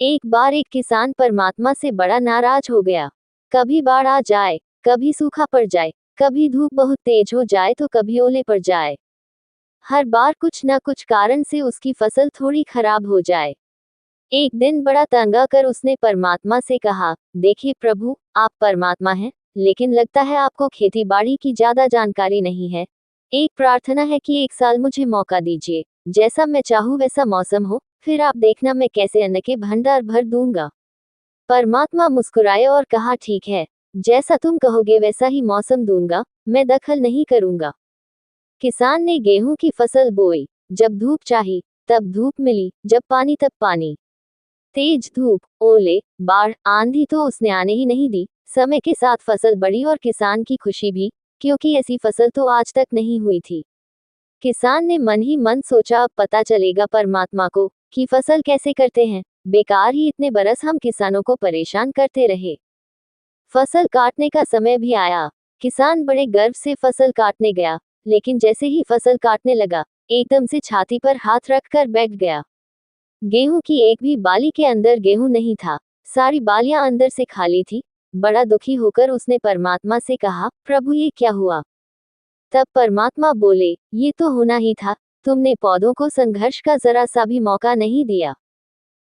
एक बार एक किसान परमात्मा से बड़ा नाराज हो गया। कभी बाढ़ आ जाए, कभी सूखा पड़ जाए, कभी धूप बहुत तेज हो जाए तो कभी ओले पड़ जाए। हर बार कुछ न कुछ कारण से उसकी फसल थोड़ी खराब हो जाए। एक दिन बड़ा तंग आकर उसने परमात्मा से कहा, देखिए प्रभु, आप परमात्मा हैं, लेकिन लगता है आपको खेती बाड़ी की ज्यादा जानकारी नहीं है। एक प्रार्थना है कि एक साल मुझे मौका दीजिए, जैसा मैं चाहूँ वैसा मौसम हो, फिर आप देखना मैं कैसे अन्न के भंडार भर दूंगा। परमात्मा मुस्कुराए और कहा, ठीक है, जैसा तुम कहोगे वैसा ही मौसम दूंगा, मैं दखल नहीं करूंगा। किसान ने गेहूं की फसल बोई। जब धूप चाही तब धूप मिली, जब पानी तब पानी। तेज धूप, ओले, बाढ़, आंधी तो उसने आने ही नहीं दी। समय के साथ फसल बढ़ी और किसान की खुशी भी, क्योंकि ऐसी फसल तो आज तक नहीं हुई थी। किसान ने मन ही मन सोचा, अब पता चलेगा परमात्मा को कि फसल कैसे करते हैं। बेकार ही इतने बरस हम किसानों को परेशान करते रहे। फसल काटने का समय भी आया। किसान बड़े गर्व से फसल काटने गया, लेकिन जैसे ही फसल काटने लगा, एकदम से छाती पर हाथ रखकर बैठ गया। गेहूं की एक भी बाली के अंदर गेहूं नहीं था, सारी बालियां अंदर से खाली थी। बड़ा दुखी होकर उसने परमात्मा से कहा, प्रभु ये क्या हुआ? तब परमात्मा बोले, ये तो होना ही था, तुमने पौधों को संघर्ष का जरा सा भी मौका नहीं दिया।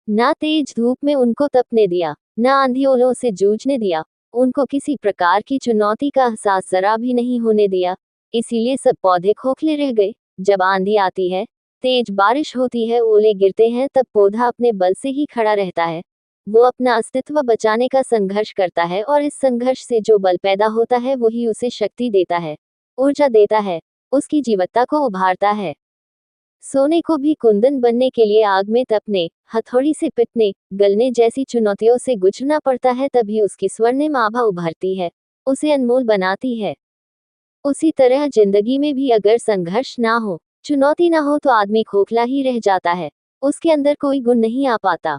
ना तेज धूप में उनको तपने दिया, ना आंधी ओलों से जूझने दिया, उनको किसी प्रकार की चुनौती का एहसास जरा भी नहीं होने दिया। इसीलिए सब पौधे खोखले रह गए। जब आंधी आती है, तेज बारिश होती है, ओले गिरते हैं, तब पौधा अपने बल से ही खड़ा रहता है। वो अपना अस्तित्व बचाने का संघर्ष करता है और इस संघर्ष से जो बल पैदा होता है वही उसे शक्ति देता है, ऊर्जा देता है, उसकी जीवत्ता को उभारता है। सोने को भी कुंदन बनने के लिए आग में तपने, हथौड़ी से पिटने, गलने जैसी चुनौतियों से गुजरना पड़ता है, तभी उसकी स्वर्णिम आभा उभरती है, उसे अनमोल बनाती है। उसी तरह जिंदगी में भी अगर संघर्ष ना हो, चुनौती ना हो तो आदमी खोखला ही रह जाता है, उसके अंदर कोई गुण नहीं आ पाता।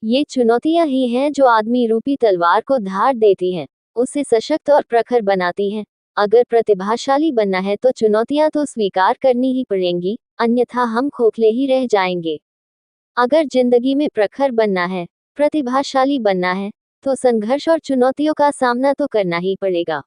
ये चुनौतियां ही हैं जो आदमी रूपी तलवार को धार देती हैं, उसे सशक्त और प्रखर बनाती हैं। अगर प्रतिभाशाली बनना है तो चुनौतियां तो स्वीकार करनी ही पड़ेंगी, अन्यथा हम खोखले ही रह जाएंगे। अगर जिंदगी में प्रखर बनना है, प्रतिभाशाली बनना है, तो संघर्ष और चुनौतियों का सामना तो करना ही पड़ेगा।